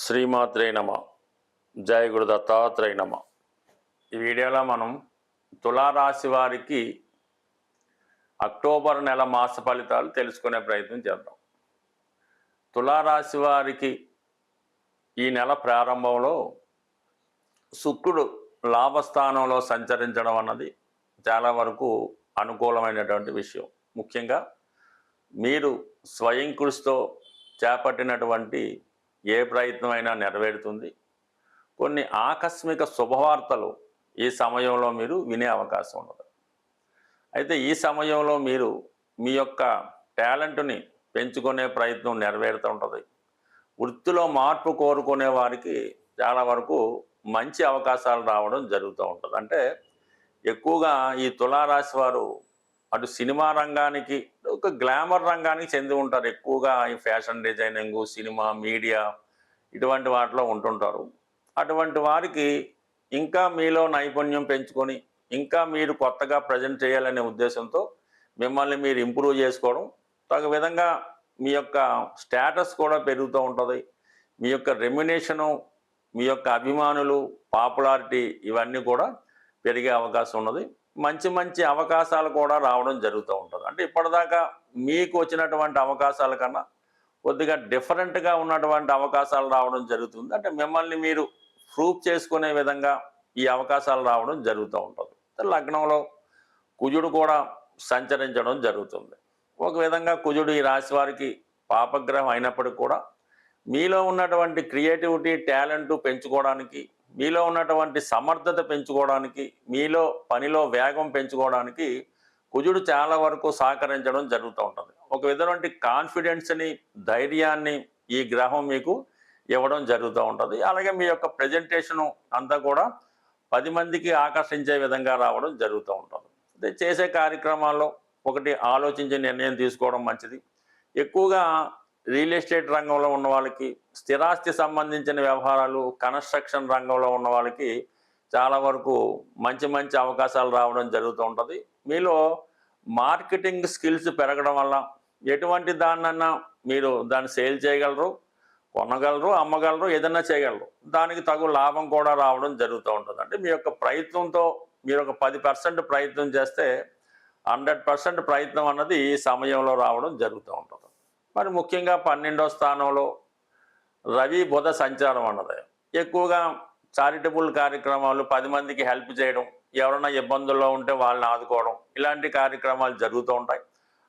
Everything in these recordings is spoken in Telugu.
శ్రీమాత్రే నమ. జయ గురు దత్తాత్రేయ నమ. ఈ వీడియోలో మనం తులారాశి వారికి అక్టోబర్ నెల మాస ఫలితాలు తెలుసుకునే ప్రయత్నం చేద్దాం. తులారాశి వారికి ఈ నెల ప్రారంభంలో శుక్రుడు లాభస్థానంలో సంచరించడం అన్నది చాలా వరకు అనుకూలమైనటువంటి విషయం. ముఖ్యంగా మీరు స్వయం కృషితో చేపట్టినటువంటి ఏ ప్రయత్నమైనా నెరవేరుతుంది. కొన్ని ఆకస్మిక శుభవార్తలు ఈ సమయంలో మీరు వినే అవకాశం ఉన్నది. అయితే ఈ సమయంలో మీరు మీ యొక్క టాలెంట్ని పెంచుకునే ప్రయత్నం నెరవేరుతూ ఉంటుంది. వృత్తిలో మార్పు కోరుకునే వారికి చాలా వరకు మంచి అవకాశాలు రావడం జరుగుతూ ఉంటుంది. అంటే ఎక్కువగా ఈ తులారాశి వారు అటు సినిమా రంగానికి, ఒక గ్లామర్ రంగానికి చెంది ఉంటారు. ఎక్కువగా ఈ ఫ్యాషన్ డిజైనింగ్, సినిమా, మీడియా ఇటువంటి వాటిలో ఉంటుంటారు. అటువంటి వారికి ఇంకా మీలో నైపుణ్యం పెంచుకొని ఇంకా మీరు కొత్తగా ప్రజెంట్ చేయాలనే ఉద్దేశంతో మిమ్మల్ని మీరు ఇంప్రూవ్ చేసుకోవడం, తగు విధంగా మీ యొక్క స్టేటస్ కూడా పెరుగుతూ ఉంటుంది. మీ యొక్క రెమ్యునేషను, మీ యొక్క అభిమానులు, పాపులారిటీ ఇవన్నీ కూడా పెరిగే అవకాశం ఉన్నది. మంచి మంచి అవకాశాలు కూడా రావడం జరుగుతూ ఉంటుంది. అంటే ఇప్పటిదాకా మీకు వచ్చినటువంటి అవకాశాల కన్నా కొద్దిగా డిఫరెంట్గా ఉన్నటువంటి అవకాశాలు రావడం జరుగుతుంది. అంటే మిమ్మల్ని మీరు ప్రూవ్ చేసుకునే విధంగా ఈ అవకాశాలు రావడం జరుగుతూ ఉంటుంది. లగ్నంలో కుజుడు కూడా సంచరించడం జరుగుతుంది. ఒక విధంగా కుజుడు ఈ రాశి వారికి పాపగ్రహం అయినప్పటికీ కూడా మీలో ఉన్నటువంటి క్రియేటివిటీ, టాలెంట్ పెంచుకోవడానికి, మీలో ఉన్నటువంటి సమర్థత పెంచుకోవడానికి, మీలో పనిలో వేగం పెంచుకోవడానికి కుజుడు చాలా వరకు సహకరించడం జరుగుతూ ఉంటుంది. ఒక విధమైన కాన్ఫిడెన్స్ని, ధైర్యాన్ని ఈ గ్రహం మీకు ఇవ్వడం జరుగుతూ ఉంటుంది. అలాగే మీ యొక్క ప్రజెంటేషను అంతా కూడా 10 మందికి ఆకర్షించే విధంగా రావడం జరుగుతూ ఉంటుంది. అంటే చేసే కార్యక్రమాల్లో ఒకటి ఆలోచించి నిర్ణయం తీసుకోవడం మంచిది. ఎక్కువగా రియల్ ఎస్టేట్ రంగంలో ఉన్న వాళ్ళకి, స్థిరాస్తి సంబంధించిన వ్యవహారాలు, కన్స్ట్రక్షన్ రంగంలో ఉన్న వాళ్ళకి చాలా వరకు మంచి మంచి అవకాశాలు రావడం జరుగుతూ ఉంటుంది. మీలో మార్కెటింగ్ స్కిల్స్ పెరగడం వల్ల ఎటువంటి దాన్నన్నా మీరు దాన్ని సేల్ చేయగలరు, కొనగలరు, అమ్మగలరు, ఏదన్నా చేయగలరు. దానికి తగు లాభం కూడా రావడం జరుగుతూ ఉంటుంది. అంటే మీ యొక్క ప్రయత్నంతో మీరు ఒక 10% ప్రయత్నం చేస్తే 100% ప్రయత్నం అన్నది ఈ సమయంలో రావడం జరుగుతూ ఉంటుంది. మరి ముఖ్యంగా 12వ స్థానంలో రవి బుధ సంచారం అన్నది ఎక్కువగా చారిటబుల్ కార్యక్రమాలు, 10 మందికి హెల్ప్ చేయడం, ఎవరైనా ఇబ్బందుల్లో ఉంటే వాళ్ళని ఆదుకోవడం, ఇలాంటి కార్యక్రమాలు జరుగుతూ ఉంటాయి.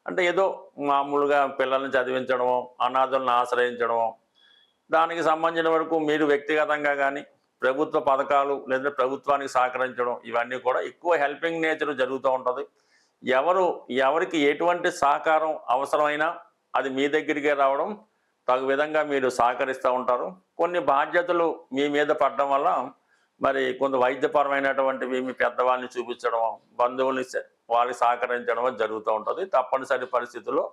అంటే ఏదో మామూలుగా పిల్లల్ని చదివించడమో, అనాథులను ఆశ్రయించడమో, దానికి సంబంధించిన వరకు మీరు వ్యక్తిగతంగా కానీ ప్రభుత్వ పథకాలు లేదా ప్రభుత్వానికి సహకరించడం, ఇవన్నీ కూడా ఎక్కువ హెల్పింగ్ నేచర్ జరుగుతూ ఉంటుంది. ఎవరికి ఎటువంటి సహకారం అవసరమైనా అది మీ దగ్గరికే రావడం, తగు విధంగా మీరు సహకరిస్తూ ఉంటారు. కొన్ని బాధ్యతలు మీ మీద పడడం వల్ల మరి కొంత వైద్యపరమైనటువంటివి మీ పెద్దవాళ్ళని చూపించడం, బంధువుల్ని వారికి సహకరించడం జరుగుతూ ఉంటుంది. తప్పనిసరి పరిస్థితుల్లో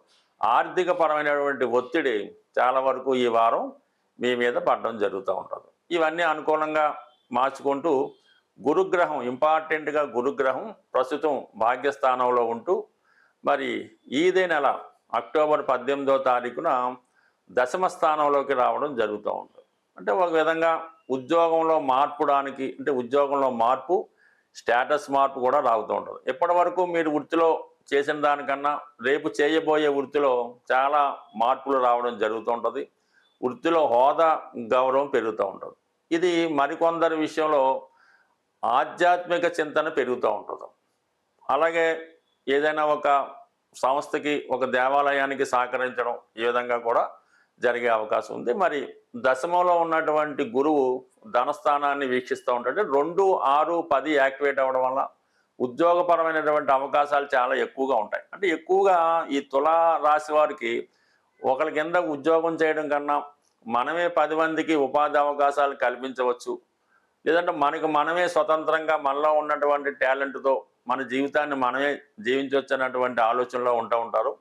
ఆర్థిక పరమైనటువంటి ఒత్తిడి చాలా వరకు ఈ వారం మీ మీద పడడం జరుగుతూ ఉంటుంది. ఇవన్నీ అనుకూలంగా మార్చుకుంటూ గురుగ్రహం, ఇంపార్టెంట్గా గురుగ్రహం ప్రస్తుతం భాగ్యస్థానంలో ఉంటూ మరి ఇదే నెల అక్టోబర్ 18వ తారీఖున దశమ స్థానంలోకి రావడం జరుగుతూ ఉంటుంది. అంటే ఒక విధంగా ఉద్యోగంలో మార్పుడానికి, అంటే ఉద్యోగంలో మార్పు, స్టేటస్ మార్పు కూడా రాగుతూ ఉంటుంది. ఎప్పటి వరకు మీరు వృత్తిలో చేసిన దానికన్నా రేపు చేయబోయే వృత్తిలో చాలా మార్పులు రావడం జరుగుతూ ఉంటుంది. వృత్తిలో హోదా, గౌరవం పెరుగుతూ ఉంటుంది. ఇది మరికొందరి విషయంలో ఆధ్యాత్మిక చింతన పెరుగుతూ ఉంటుంది. అలాగే ఏదైనా ఒక సంస్థకి, ఒక దేవాలయానికి సహకరించడం, ఈ విధంగా కూడా జరిగే అవకాశం ఉంది. మరి దశమంలో ఉన్నటువంటి గురువు ధనస్థానాన్ని వీక్షిస్తూ ఉంటాడు. 2, 6, 10 యాక్టివేట్ అవ్వడం వల్ల ఉద్యోగపరమైనటువంటి అవకాశాలు చాలా ఎక్కువగా ఉంటాయి. అంటే ఎక్కువగా ఈ తులా రాశి వారికి ఒకరి కింద ఉద్యోగం చేయడం కన్నా మనమే 10 మందికి ఉపాధి అవకాశాలు కల్పించవచ్చు, లేదంటే మనమే స్వతంత్రంగా మనలో ఉన్నటువంటి టాలెంట్తో మన జీవితాన్ని మనమే జీవించవచ్చు అన్నటువంటి ఆలోచనలో ఉంటారు.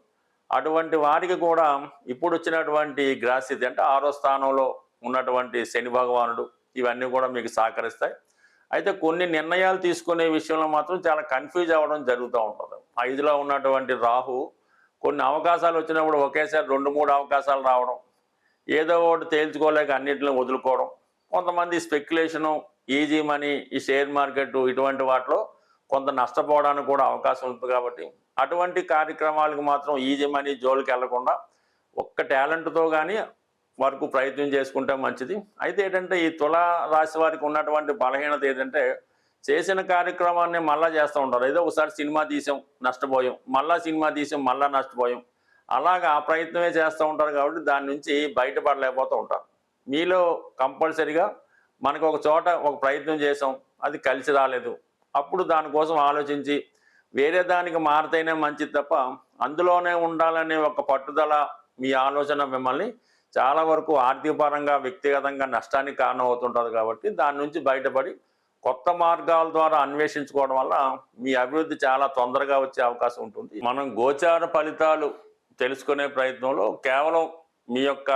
అటువంటి వారికి కూడా ఇప్పుడు వచ్చినటువంటి గ్రహస్థితి, అంటే 6వ స్థానంలో ఉన్నటువంటి శని భగవానుడు, ఇవన్నీ కూడా మీకు సహకరిస్తాయి. అయితే కొన్ని నిర్ణయాలు తీసుకునే విషయంలో మాత్రం చాలా కన్ఫ్యూజ్ అవ్వడం జరుగుతూ ఉంటుంది. 5లో ఉన్నటువంటి రాహు కొన్ని అవకాశాలు వచ్చినప్పుడు ఒకేసారి 2-3 అవకాశాలు రావడం, ఏదో ఒకటి తేల్చుకోలేక అన్నింటిని వదులుకోవడం, కొంతమంది స్పెక్యులేషను, ఈజీ మనీ, ఈ షేర్ మార్కెట్ ఇటువంటి వాటిలో కొంత నష్టపోవడానికి కూడా అవకాశం ఉంటుంది. కాబట్టి అటువంటి కార్యక్రమాలకు మాత్రం ఈజీ మనీ జోలికి వెళ్లకుండా ఒక్క టాలెంట్తో కానీ వరకు ప్రయత్నం చేసుకుంటే మంచిది. అయితే ఏంటంటే ఈ తులా రాశి వారికి ఉన్నటువంటి బలహీనత ఏంటంటే చేసిన కార్యక్రమాన్ని మళ్ళా చేస్తూ ఉంటారు. ఏదో ఒకసారి సినిమా తీసాం నష్టపోయాం, మళ్ళా సినిమా తీసాం మళ్ళా నష్టపోయాం, అలాగా ఆ ప్రయత్నమే చేస్తూ ఉంటారు. కాబట్టి దాని నుంచి బయటపడలేకపోతూ ఉంటారు. మీలో కంపల్సరిగా మనకు ఒక చోట ఒక ప్రయత్నం చేసాం, అది కలిసి రాలేదు, అప్పుడు దానికోసం ఆలోచించి వేరే దానికి మారితేనే మంచిది తప్ప అందులోనే ఉండాలనే ఒక పట్టుదల మీ ఆలోచన మిమ్మల్ని చాలా వరకు ఆర్థికపరంగా వ్యక్తిగతంగా నష్టానికి కారణం అవుతుంటుంది. కాబట్టి దాని నుంచి బయటపడి కొత్త మార్గాల ద్వారా అన్వేషించుకోవడం వల్ల మీ అభివృద్ధి చాలా తొందరగా వచ్చే అవకాశం ఉంటుంది. మనం గోచార ఫలితాలు తెలుసుకునే ప్రయత్నంలో కేవలం మీ యొక్క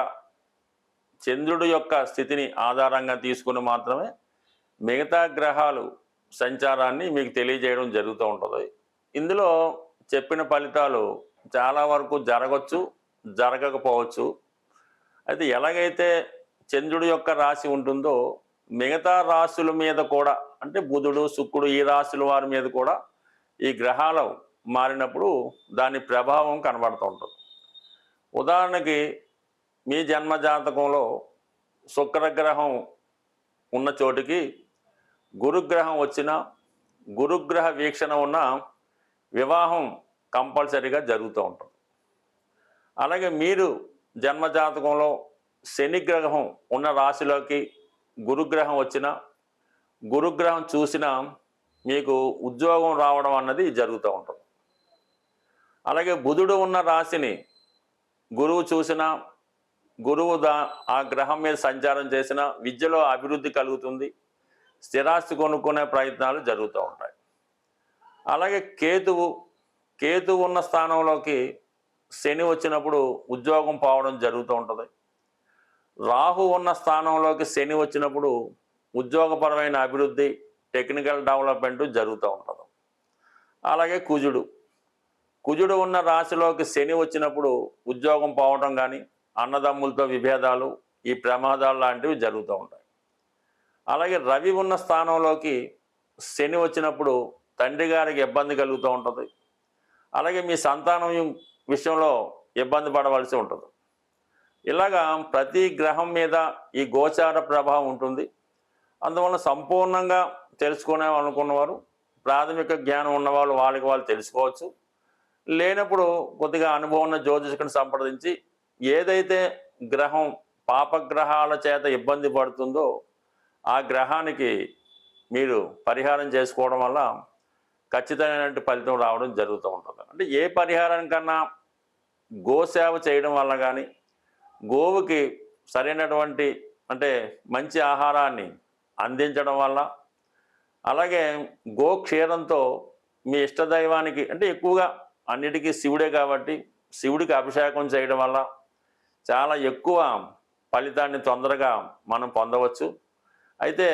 చంద్రుడి యొక్క స్థితిని ఆధారంగా తీసుకుని మాత్రమే మిగతా గ్రహాలు సంచారాన్ని మీకు తెలియజేయడం జరుగుతూ ఉంటుంది. ఇందులో చెప్పిన ఫలితాలు చాలా వరకు జరగవచ్చు, జరగకపోవచ్చు. అయితే ఎలాగైతే చంద్రుడి యొక్క రాశి ఉంటుందో మిగతా రాశుల మీద కూడా, అంటే బుధుడు, శుక్రుడు ఈ రాశుల వారి మీద కూడా ఈ గ్రహాలు మారినప్పుడు దాని ప్రభావం కనబడుతూ ఉంటుంది. ఉదాహరణకి మీ జన్మజాతకంలో శుక్రగ్రహం ఉన్న చోటికి గురుగ్రహం వచ్చినా, గురుగ్రహ వీక్షణ ఉన్న వివాహం కంపల్సరీగా జరుగుతూ ఉంటుంది. అలాగే మీరు జన్మజాతకంలో శనిగ్రహం ఉన్న రాశిలోకి గురుగ్రహం వచ్చినా, గురుగ్రహం చూసినా మీకు ఉద్యోగం రావడం అన్నది జరుగుతూ ఉంటుంది. అలాగే బుధుడు ఉన్న రాశిని గురువు చూసినా, గురువు ఆ గ్రహం మీద సంచారం చేసినా విద్యలో అభివృద్ధి కలుగుతుంది, స్థిరాస్తి కొనుక్కునే ప్రయత్నాలు జరుగుతూ ఉంటాయి. అలాగే కేతువు ఉన్న స్థానంలోకి శని వచ్చినప్పుడు ఉద్యోగం పోవడం జరుగుతూ ఉంటుంది. రాహు ఉన్న స్థానంలోకి శని వచ్చినప్పుడు ఉద్యోగపరమైన అభివృద్ధి, టెక్నికల్ డెవలప్మెంట్ జరుగుతూ ఉంటుంది. అలాగే కుజుడు ఉన్న రాశిలోకి శని వచ్చినప్పుడు ఉద్యోగం పోవడం కానీ, అన్నదమ్ములతో విభేదాలు, ఈ ప్రమాదాలు లాంటివి జరుగుతూ ఉంటాయి. అలాగే రవి ఉన్న స్థానంలోకి శని వచ్చినప్పుడు తండ్రి గారికి ఇబ్బంది కలుగుతూ ఉంటుంది. అలాగే మీ సంతానం విషయంలో ఇబ్బంది పడవలసి ఉంటుంది. ఇలాగా ప్రతి గ్రహం మీద ఈ గోచార ప్రభావం ఉంటుంది. అందువల్ల సంపూర్ణంగా తెలుసుకునేవాళ్ళనుకున్నవారు, ప్రాథమిక జ్ఞానం ఉన్నవాళ్ళు వాళ్ళకి వాళ్ళు తెలుసుకోవచ్చు. లేనప్పుడు కొద్దిగా అనుభవం ఉన్న జ్యోతిష్కుని సంప్రదించి ఏదైతే గ్రహం పాపగ్రహాల చేత ఇబ్బంది పడుతుందో ఆ గ్రహానికి మీరు పరిహారం చేసుకోవడం వల్ల ఖచ్చితమైన ఫలితం రావడం జరుగుతూ ఉంటుంది. అంటే ఏ పరిహారం కన్నా గోసేవ చేయడం వల్ల కానీ, గోవుకి సరైనటువంటి అంటే మంచి ఆహారాన్ని అందించడం వల్ల, అలాగే గోక్షీరంతో మీ ఇష్టదైవానికి, అంటే ఎక్కువగా అన్నిటికీ శివుడే కాబట్టి శివుడికి అభిషేకం చేయడం వల్ల చాలా ఎక్కువ ఫలితాన్ని తొందరగా మనం పొందవచ్చు. అయితే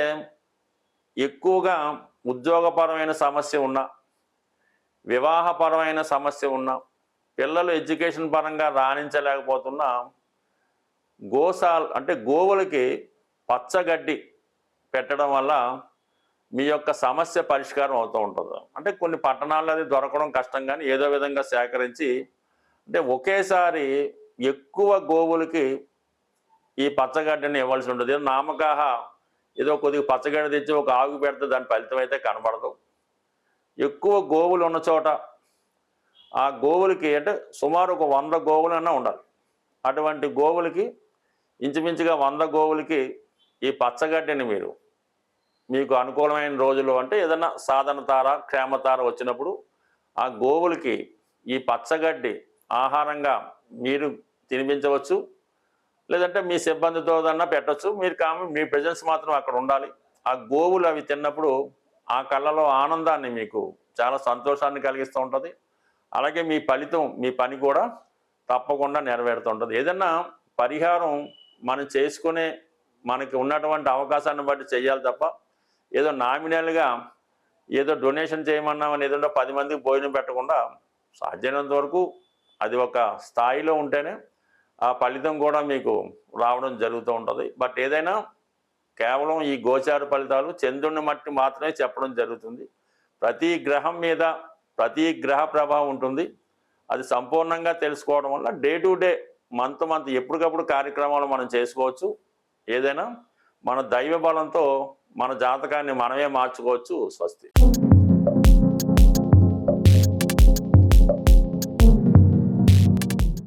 ఎక్కువగా ఉద్యోగపరమైన సమస్య ఉన్నా, వివాహపరమైన సమస్య ఉన్నా, పిల్లలు ఎడ్యుకేషన్ పరంగా రాణించలేకపోతున్నా అంటే గోవులకి పచ్చగడ్డి పెట్టడం వల్ల మీ యొక్క సమస్య పరిష్కారం అవుతూ ఉంటుంది. అంటే కొన్ని పట్టణాల్లో అది దొరకడం కష్టం, కానీ ఏదో విధంగా సేకరించి, అంటే ఒకేసారి ఎక్కువ గోవులకి ఈ పచ్చగడ్డిని ఇవ్వాల్సి ఉంటుంది. నామకాహ ఏదో కొద్దిగా పచ్చగడ్డి తెచ్చి ఒక ఆవు పెడితే దాని ఫలితం అయితే కనబడదు. ఎక్కువ గోవులు ఉన్న చోట ఆ గోవులకి, అంటే సుమారు ఒక 100 గోవులన్నా ఉండాలి. అటువంటి గోవులకి ఇంచుమించుగా 100 గోవులకి ఈ పచ్చగడ్డిని మీకు అనుకూలమైన రోజులు, అంటే ఏదైనా సాధన తార, క్షేమతార వచ్చినప్పుడు ఆ గోవులకి ఈ పచ్చగడ్డి ఆహారంగా మీరు తినిపించవచ్చు. లేదంటే మీ సిబ్బందితో పెట్టచ్చు. మీరు మీ ప్రెజెన్స్ మాత్రం అక్కడ ఉండాలి. ఆ గోవులు అవి తిన్నప్పుడు ఆ కళ్ళలో ఆనందాన్ని, మీకు చాలా సంతోషాన్ని కలిగిస్తూ ఉంటుంది. అలాగే మీ ఫలితం, మీ పని కూడా తప్పకుండా నెరవేరుతుంటుంది. ఏదన్నా పరిహారం మనం చేసుకునే మనకి ఉన్నటువంటి అవకాశాన్ని బట్టి చేయాలి తప్ప ఏదో నామినల్గా ఏదో డొనేషన్ చేయమన్నామని ఏదో 10 మందికి భోజనం పెట్టకుండా సాధ్యమైనంత వరకు అది ఒక స్థాయిలో ఉంటేనే ఆ ఫలితం కూడా మీకు రావడం జరుగుతూ ఉంటుంది. బట్ ఏదైనా కేవలం ఈ గోచార ఫలితాలు చంద్రుని మట్టి మాత్రమే చెప్పడం జరుగుతుంది. ప్రతి గ్రహం మీద ప్రతి గ్రహ ప్రభావం ఉంటుంది. అది సంపూర్ణంగా తెలుసుకోవడం వల్ల డే టు డే, మంత్ ఎప్పటికప్పుడు కార్యక్రమాలు మనం చేసుకోవచ్చు. ఏదైనా మన దైవ బలంతో మన జాతకాన్ని మనమే మార్చుకోవచ్చు. స్వస్తి.